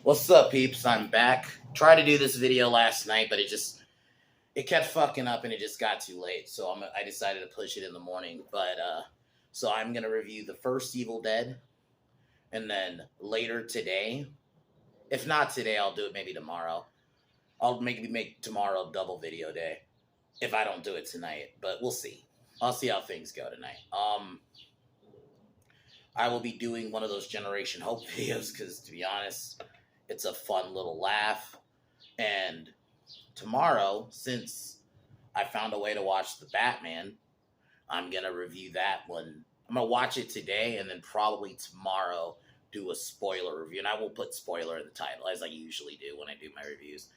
What's up, peeps? I'm back. Tried to do this video last night, but it kept fucking up and it just got too late. So I decided to push it in the morning. So I'm gonna review the first Evil Dead, and then later today, if not today, I'll do it maybe tomorrow. I'll maybe make tomorrow a double video day if I don't do it tonight, but we'll see. I'll see how things go tonight. I will be doing one of those Generation Hope videos because, to be honest, it's a fun little laugh. And tomorrow, since I found a way to watch the Batman, I'm going to review that one. I'm going to watch it today and then probably tomorrow do a spoiler review. And I will put spoiler in the title, as I usually do when I do my reviews.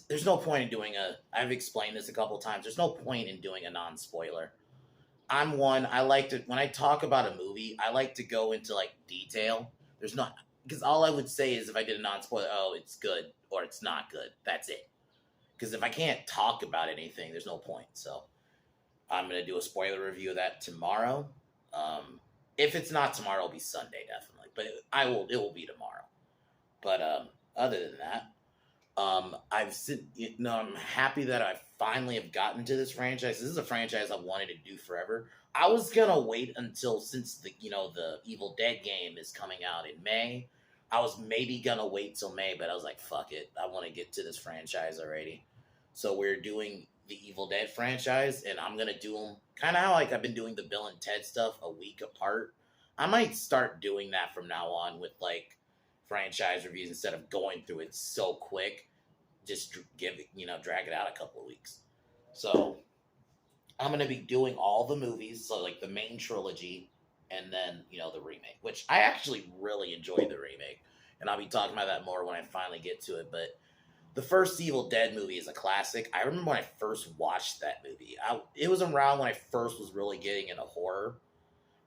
There's no point in doing I've explained this a couple times. There's no point in doing a non-spoiler. I like to, when I talk about a movie, I like to go into like detail. There's not, because all I would say is if I did a non-spoiler, oh, it's good or it's not good. That's it. Because if I can't talk about anything, there's no point. So I'm going to do a spoiler review of that tomorrow. If it's not tomorrow, it'll be Sunday, definitely. But it will be tomorrow. But other than that, I'm happy that I finally have gotten to this franchise. This is a franchise I've wanted to do forever. I was gonna wait until, since the Evil Dead game is coming out in May, I was maybe gonna wait till May, but I was like, fuck it, I want to get to this franchise already. So we're doing the Evil Dead franchise, and I'm gonna do them kind of how like I've been doing the Bill and Ted stuff a week apart. I might start doing that from now on with like franchise reviews instead of going through it so quick. Just drag it out a couple of weeks. So I'm going to be doing all the movies, so like the main trilogy, and then, the remake, which I actually really enjoyed the remake. And I'll be talking about that more when I finally get to it. But the first Evil Dead movie is a classic. I remember when I first watched that movie. It was around when I first was really getting into horror,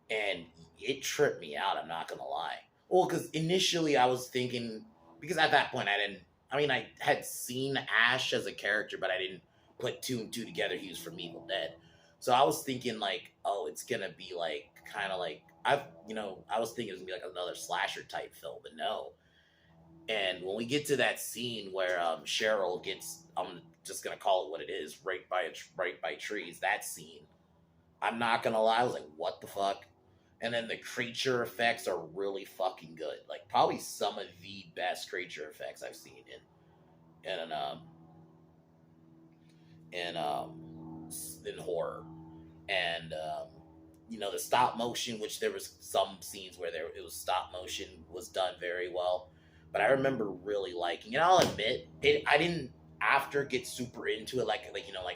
and it tripped me out, I'm not going to lie. Well, because initially I was thinking, because at that point I had seen Ash as a character, but I didn't put two and two together. He was from Evil Dead. So I was thinking like, oh, it's going to be like, kind of like, I was thinking it was going to be like another slasher type film, but no. And when we get to that scene where Cheryl gets, I'm just going to call it what it is, raped by trees, that scene, I'm not going to lie, I was like, what the fuck? And then the creature effects are really fucking good. Like, probably some of the best creature effects I've seen in horror. And the stop motion, which there was some scenes where it was stop motion, was done very well. But I remember really liking it. I'll admit, I didn't after get super into it like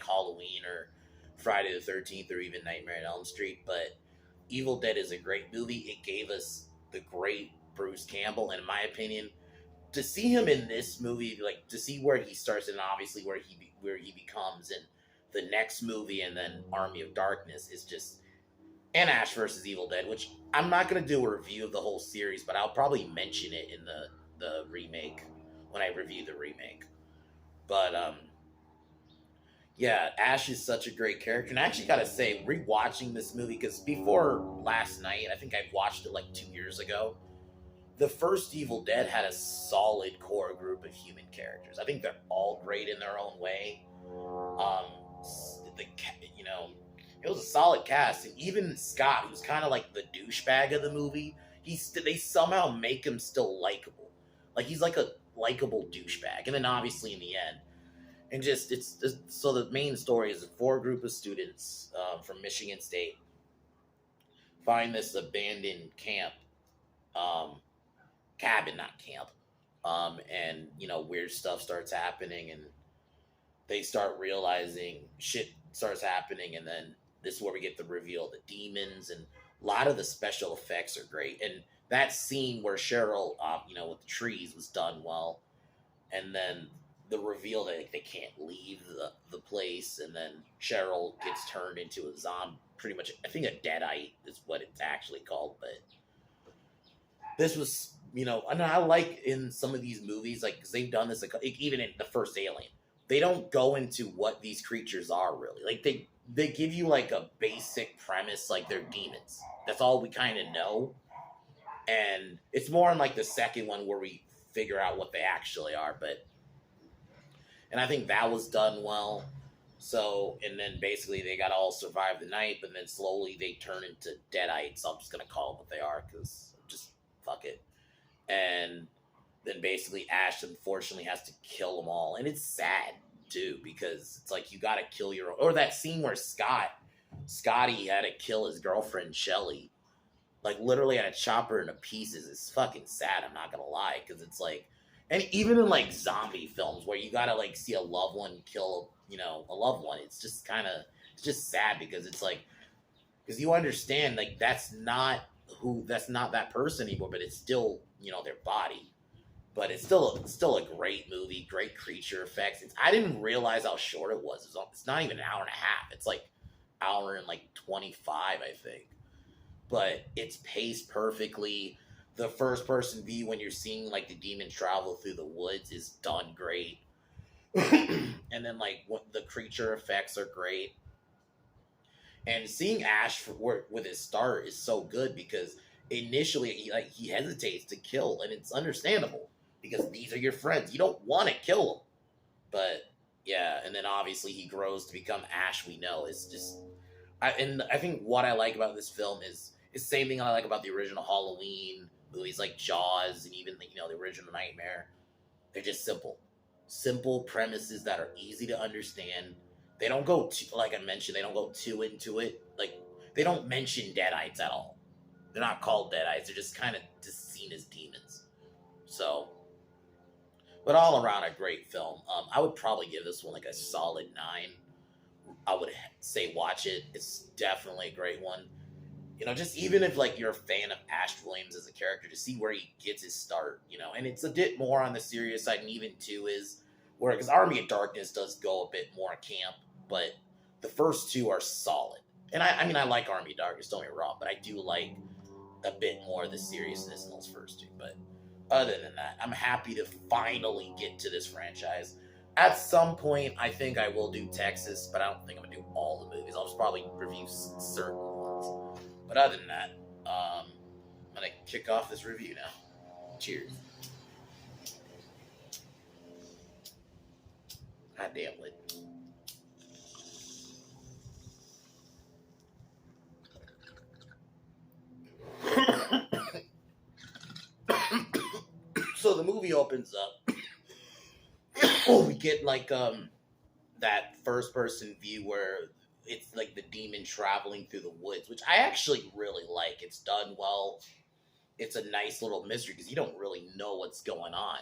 Halloween or Friday the 13th or even Nightmare on Elm Street, but Evil Dead is a great movie. It gave us the great Bruce Campbell, and in my opinion, to see him in this movie, like to see where he starts and obviously where he becomes in the next movie, and then Army of Darkness is just, and Ash versus Evil Dead, which I'm not gonna do a review of the whole series, but I'll probably mention it in the remake when I review the remake. But yeah, Ash is such a great character. And I actually got to say, rewatching this movie, because before last night, I think I watched it like 2 years ago, the first Evil Dead had a solid core group of human characters. I think they're all great in their own way. It was a solid cast. And even Scott, who's kind of like the douchebag of the movie, they somehow make him still likable. Like, he's like a likable douchebag. And then obviously in the end, and so the main story is a group of students from Michigan State find this abandoned cabin, not camp, and weird stuff starts happening, and they start realizing shit starts happening, and then this is where we get the reveal of the demons, and a lot of the special effects are great, and that scene where Cheryl, with the trees was done well, and then the reveal that they can't leave the place, and then Cheryl gets turned into a zombie, pretty much, I think a deadite is what it's actually called, but this was, and I like in some of these movies, like, because they've done this, like, even in the first Alien, they don't go into what these creatures are really. Like, they give you, like, a basic premise, like, they're demons. That's all we kind of know. And it's more in, like, the second one where we figure out what they actually are. But and I think that was done well. So, and then basically they got to all survive the night, but then slowly they turn into deadites. I'm just gonna call them what they are because just fuck it. And then basically Ash unfortunately has to kill them all, and it's sad too because it's like you got to kill your or that scene where Scotty had to kill his girlfriend Shelly, like literally had to chop her into pieces. It's fucking sad. I'm not gonna lie because it's like, and even in like zombie films where you gotta like see a loved one kill, a loved one, it's just it's just sad because it's like, because you understand like that's not that person anymore, but it's still their body. But it's still a great movie, great creature effects. I didn't realize how short it was. It's not even an hour and a half. It's like hour and like 25, I think. But it's paced perfectly. The first person view when you're seeing like the demon travel through the woods is done great. And then like what the creature effects are great. And seeing Ash with his start is so good because initially he hesitates to kill, and it's understandable because these are your friends. You don't want to kill them, but yeah. And then obviously he grows to become Ash. We know it's just, and I think what I like about this film is the same thing I like about the original Halloween movies, like Jaws, and even the original Nightmare. They're just simple premises that are easy to understand. They don't go too, like I mentioned, they don't go too into it. Like they don't mention deadites at all. They're not called deadites. They're just kind of just seen as demons. So, but all around a great film. I would probably give this one like a solid 9. I would say watch it. It's definitely a great one. Just even if like you're a fan of Ash Williams as a character, to see where he gets his start, and it's a bit more on the serious side, and even 2 is where, because Army of Darkness does go a bit more camp, but the first 2 are solid. And I mean, I like Army of Darkness, don't get me wrong, but I do like a bit more of the seriousness in those first 2. But other than that, I'm happy to finally get to this franchise. At some point, I think I will do Texas, but I don't think I'm gonna do all the movies. I'll just probably review certain ones. But other than that, I'm gonna kick off this review now. Cheers. God damn it. So the movie opens up. We get like that first person view where it's like the demon traveling through the woods, which I actually really like. It's done well. It's a nice little mystery because you don't really know what's going on.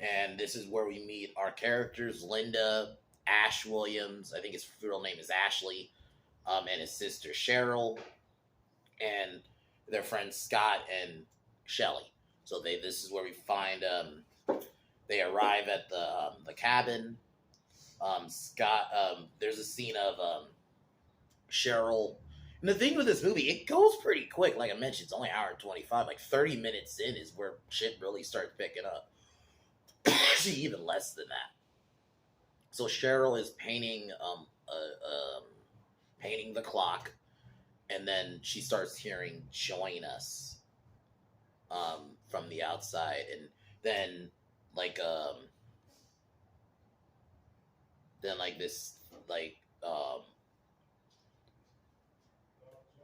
And this is where we meet our characters: Linda, Ash Williams, I think his real name is Ashley, and his sister Cheryl, and their friends Scott and Shelly. So this is where we find they arrive at the cabin. Scott, there's a scene of Cheryl. And the thing with this movie, it goes pretty quick. Like I mentioned, it's only an hour and 25. Like 30 minutes in is where shit really starts picking up. Actually, even less than that. So Cheryl is painting the clock, and then she starts hearing "Join Us" from the outside, and then like this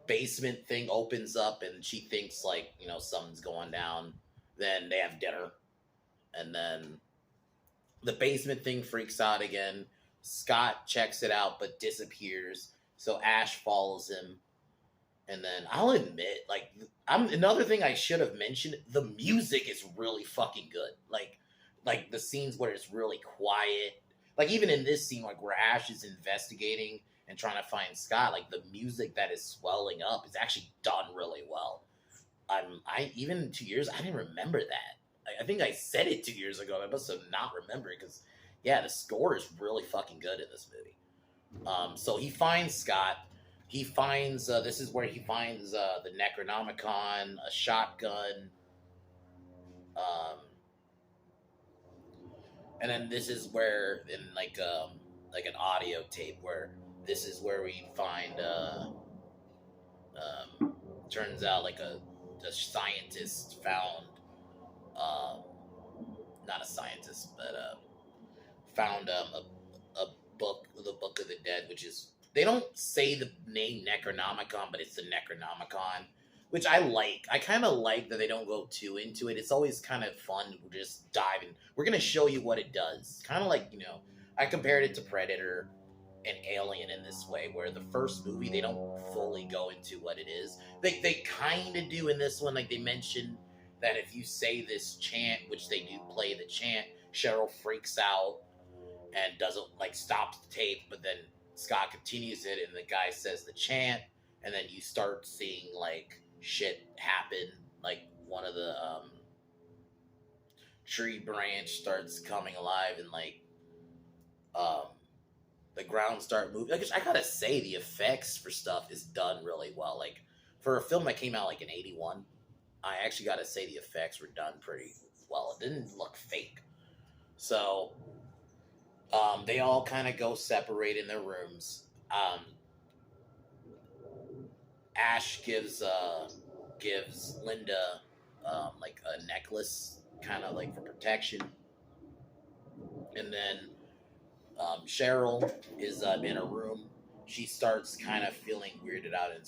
basement thing opens up, and she thinks like something's going down. Then they have dinner, and then the basement thing freaks out again. Scott checks it out but disappears, so Ash follows him. And then I'll admit, like, another thing I should have mentioned, the music is really fucking good. Like the scenes where it's really quiet, like even in this scene, like where Ash is investigating and trying to find Scott, like the music that is swelling up is actually done really well. I even 2 years, I didn't remember that. I think I said it 2 years ago. I must have not remembered because, yeah, the score is really fucking good in this movie. So he finds Scott. He finds this is where he finds the Necronomicon, a shotgun, and then this is where in like an audio tape where this is where we find turns out like a scientist found um, not a scientist, but found a book, the Book of the Dead, which is, they don't say the name Necronomicon, but it's the Necronomicon, which I like. I kind of like that they don't go too into it. It's always kind of fun to just dive in. We're gonna show you what it does. Kind of like, I compared it to Predator and Alien in this way, where the first movie they don't fully go into what it is. They kind of do in this one. Like, they mention that if you say this chant, which they do play the chant, Cheryl freaks out and doesn't, like, stops the tape, but then Scott continues it and the guy says the chant, and then you start seeing like shit happen, like one of the tree branch starts coming alive, and like um the ground start moving. Like, I gotta say, the effects for stuff is done really well. Like, for a film that came out like in '81, I actually gotta say the effects were done pretty well. It didn't look fake. So they all kind of go separate in their rooms. Ash gives Linda like a necklace, kind of like for protection, and then Cheryl is in a room. She starts kind of feeling weirded out, and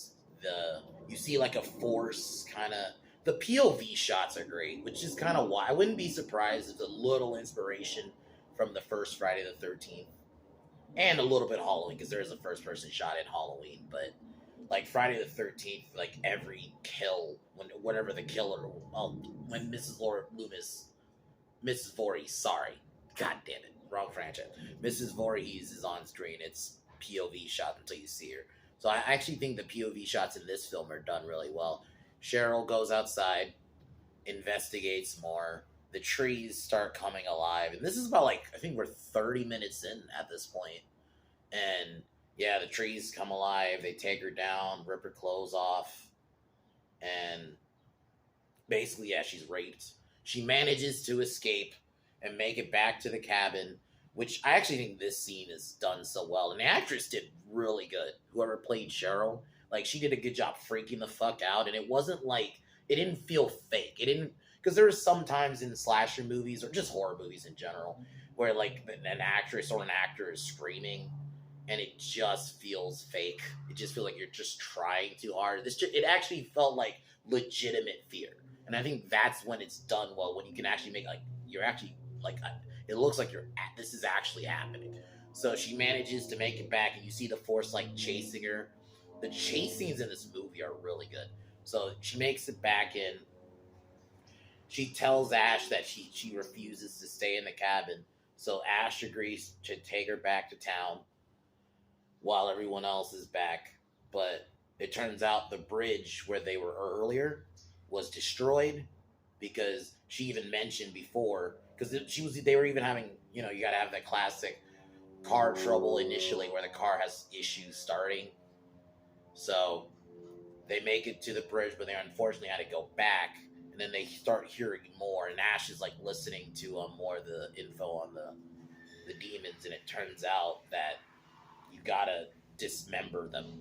you see like a force kind of. The POV shots are great, which is kind of why I wouldn't be surprised if a little inspiration from the first Friday the 13th, and a little bit Halloween, because there is a first person shot in Halloween, but like Friday the 13th, like every kill, whenever the killer, when Mrs. Laura Loomis, Mrs. Voorhees, sorry, god damn it, wrong franchise, Mrs. Voorhees is on screen, it's POV shot until you see her. So I actually think the POV shots in this film are done really well. Cheryl goes outside, investigates more. The trees start coming alive, and this is about, like, I think we're 30 minutes in at this point, and yeah, the trees come alive. They take her down, rip her clothes off, and basically, yeah, she's raped. She manages to escape and make it back to the cabin, which I actually think this scene is done so well, and the actress did really good. Whoever played Cheryl, like, she did a good job freaking the fuck out, and it wasn't like, it didn't feel fake. It didn't, because there are some times in slasher movies or just horror movies in general where like an actress or an actor is screaming and it just feels fake. It just feels like you're just trying too hard. It actually felt like legitimate fear, and I think that's when it's done well. When you can actually make, like, you're actually like, it looks like this is actually happening. So she manages to make it back, and you see the force like chasing her. The chase scenes in this movie are really good. So she makes it back in. She tells Ash that she refuses to stay in the cabin. So Ash agrees to take her back to town while everyone else is back. But it turns out the bridge where they were earlier was destroyed, because she even mentioned before, because they were even having, you gotta have that classic car trouble initially where the car has issues starting. So they make it to the bridge, but they unfortunately had to go back, and then they start hearing more, and Ash is like listening to more of the info on the demons, and it turns out that you gotta dismember them,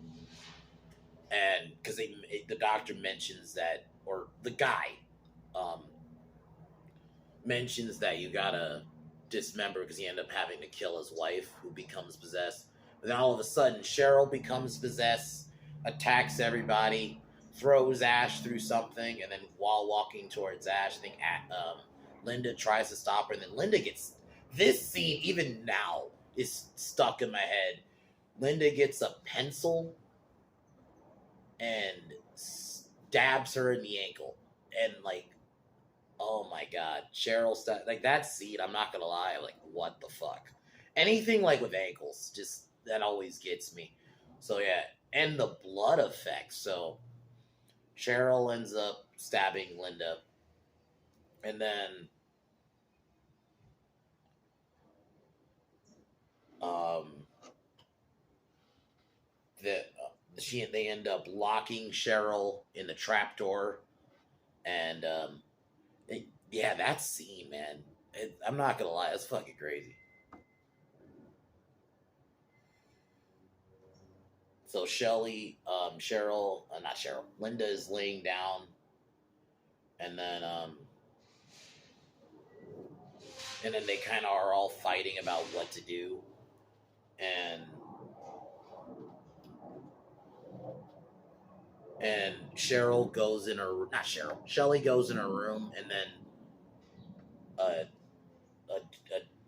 and because the doctor mentions that, or the guy mentions that you gotta dismember, because he ended up having to kill his wife, who becomes possessed. But then all of a sudden, Cheryl becomes possessed, attacks everybody, throws Ash through something, and then while walking towards Ash, I think Linda tries to stop her, and then Linda gets, this scene even now is stuck in my head. Linda gets a pencil and stabs her in the ankle, and like, oh my god, Cheryl like that scene, I'm not gonna lie, like, what the fuck? Anything like with ankles, just, that always gets me. So yeah, and the blood effects. So Cheryl ends up stabbing Linda, and then um they end up locking Cheryl in the trapdoor, and yeah, that scene, man, I'm not gonna lie, it's fucking crazy. So not Cheryl, Linda is laying down, and then and then they kind of are all fighting about what to do, and Cheryl goes in her not Cheryl Shelly goes in her room, and then a, a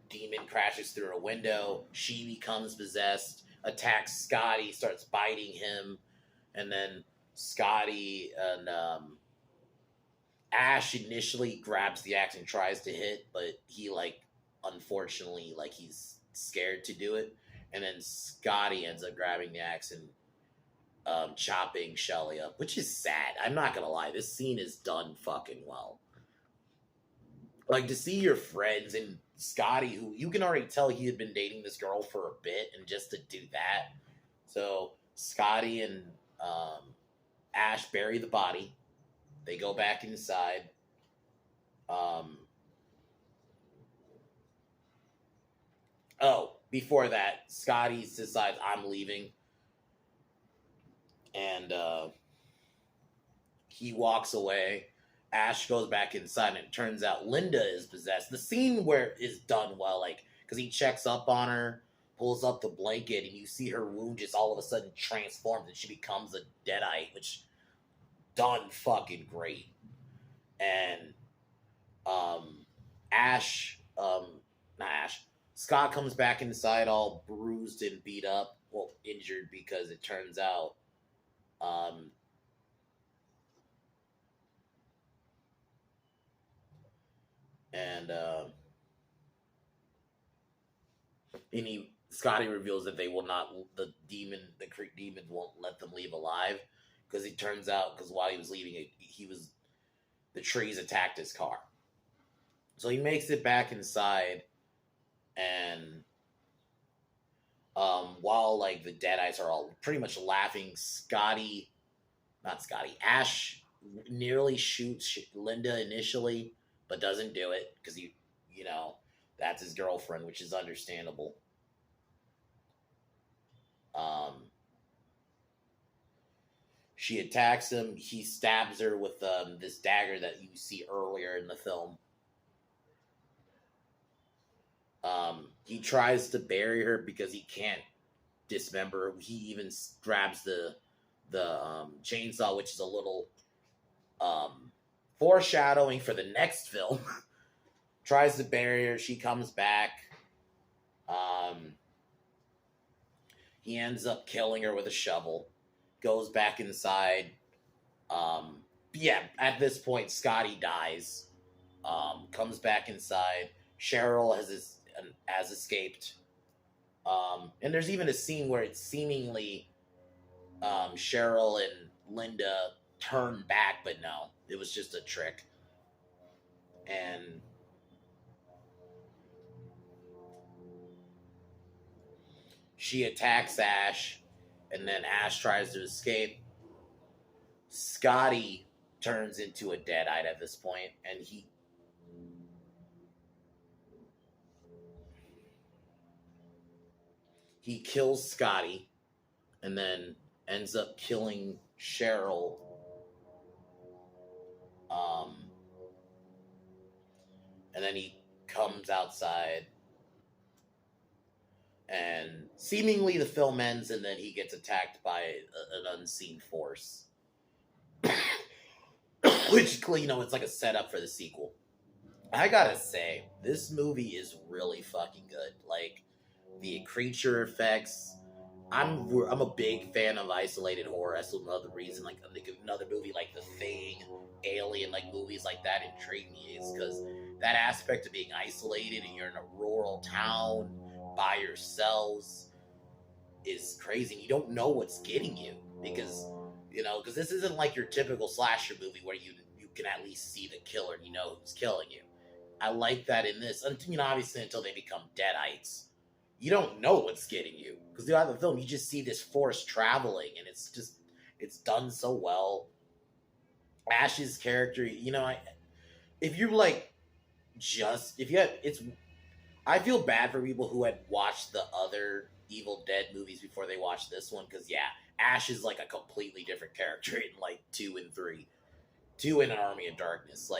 demon crashes through a window. She becomes possessed, attacks Scotty, starts biting him, and then Scotty and Ash initially grabs the axe and tries to hit, but he unfortunately he's scared to do it, and then Scotty ends up grabbing the axe and chopping Shelly up, which is sad. I'm not gonna lie, this scene is done fucking well. Like, to see your friends and Scotty, who you can already tell he had been dating this girl for a bit, and just to do that. So Scotty and Ash bury the body. They go back inside. Before that, Scotty decides, I'm leaving. And he walks away. Ash goes back inside, and it turns out Linda is possessed. The scene where is done well, because he checks up on her, pulls up the blanket, and you see her wound just all of a sudden transforms, and she becomes a deadite, which done fucking great. And Scott comes back inside all bruised and beat up, well, injured, because it turns out Scotty reveals that they will not, the Creek demon won't let them leave alive, because it turns out, because while he was leaving, the trees attacked his car. So he makes it back inside, and while the Deadites are all pretty much laughing, Ash nearly shoots Linda initially, but doesn't do it, because that's his girlfriend, which is understandable. She attacks him. He stabs her with this dagger that you see earlier in the film. He tries to bury her because he can't dismember her. He even grabs the chainsaw, which is a little foreshadowing for the next film. Tries to bury her. She comes back. He ends up killing her with a shovel. Goes back inside. At this point, Scotty dies. Comes back inside. Cheryl has escaped. And there's even a scene where it's seemingly Cheryl and Linda turn back, but no, it was just a trick. And she attacks Ash, and then Ash tries to escape. Scotty turns into a deadite at this point, and he kills Scotty, and then ends up killing Cheryl. And then he comes outside, and seemingly the film ends, and then he gets attacked by an unseen force. Which, it's like a setup for the sequel. I gotta say, this movie is really fucking good. The creature effects. I'm a big fan of isolated horror. That's another reason, another movie like The Thing, Alien, movies like that intrigue me, is because that aspect of being isolated and you're in a rural town by yourselves is crazy. You don't know what's getting you, because this isn't like your typical slasher movie where you can at least see the killer and you know who's killing you. I like that in this. Obviously, until they become deadites, you don't know what's getting you, because throughout the film you just see this force traveling, and it's done so well. Ash's character, I feel bad for people who had watched the other Evil Dead movies before they watched this one, because Ash is a completely different character in 2 and 3. 2 in An Army of Darkness.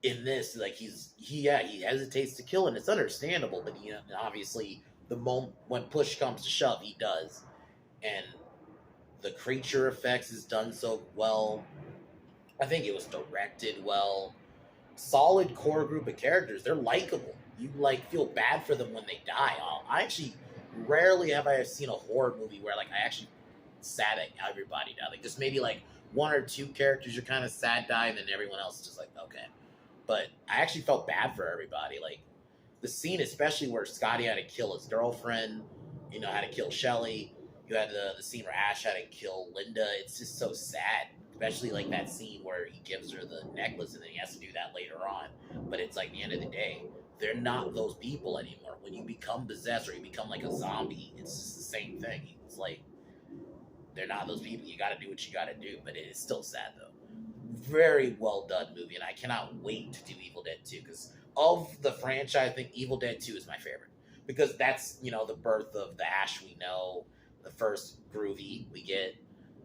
in this, like he hesitates to kill, and it's understandable. But obviously, the moment when push comes to shove, he does, and the creature effects is done so well. I think it was directed well. Solid core group of characters. They're likable. You like feel bad for them when they die. I actually rarely have I seen a horror movie where like I actually sad at everybody die. Like just maybe like one or two characters you're kind of sad die, and then everyone else is just like okay. But I actually felt bad for everybody. Like the scene, especially where Scotty had to kill his girlfriend, had to kill Shelly. You had the scene where Ash had to kill Linda. It's just so sad, especially like that scene where he gives her the necklace and then he has to do that later on. But it's like the end of the day, they're not those people anymore. When you become possessed or you become like a zombie, it's just the same thing. It's like they're not those people. You got to do what you got to do, but it is still sad though. Very well done movie, and I cannot wait to do Evil Dead 2 because of the franchise. I think Evil Dead 2 is my favorite because that's the birth of the Ash we know, the first groovy we get.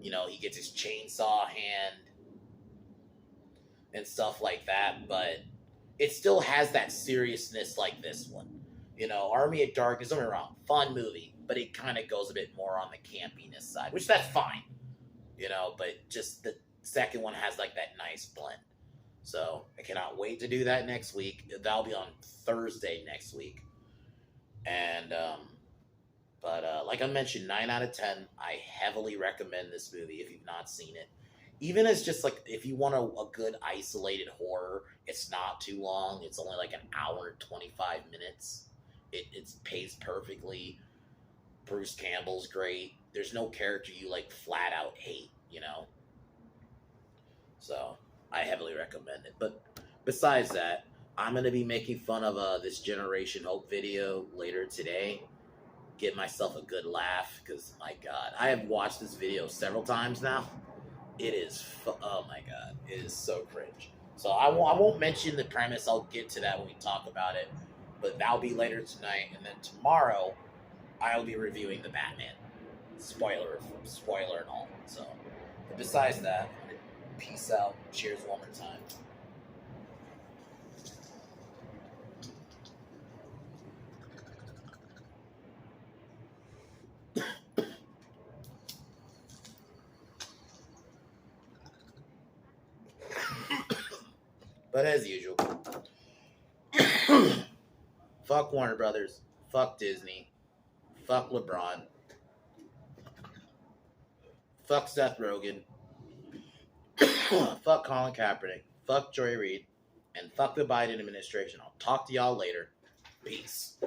He gets his chainsaw hand and stuff like that, but it still has that seriousness like this one. Army of Darkness, don't get me wrong, fun movie, but it kind of goes a bit more on the campiness side, which that's fine. But just the second one has like that nice blend. So I cannot wait to do that next week. That'll be on Thursday next week. And but like I mentioned, 9 out of 10. I heavily recommend this movie if you've not seen it. Even as just like if you want a good isolated horror, it's not too long. It's only like an hour and 25 minutes. It pays perfectly. Bruce Campbell's great. There's no character you like flat out hate, So I heavily recommend it. But besides that, I'm going to be making fun of this Generation Hope video later today. Get myself a good laugh because, my God, I have watched this video several times now. It is, oh my God, it is so cringe. So I won't mention the premise. I'll get to that when we talk about it. But that'll be later tonight. And then tomorrow, I'll be reviewing the Batman. Spoiler and all. So, but besides that, peace out. Cheers one more time. But as usual, fuck Warner Brothers, fuck Disney, fuck LeBron, fuck Seth Rogen, fuck Colin Kaepernick, fuck Joy Reid, and fuck the Biden administration. I'll talk to y'all later. Peace.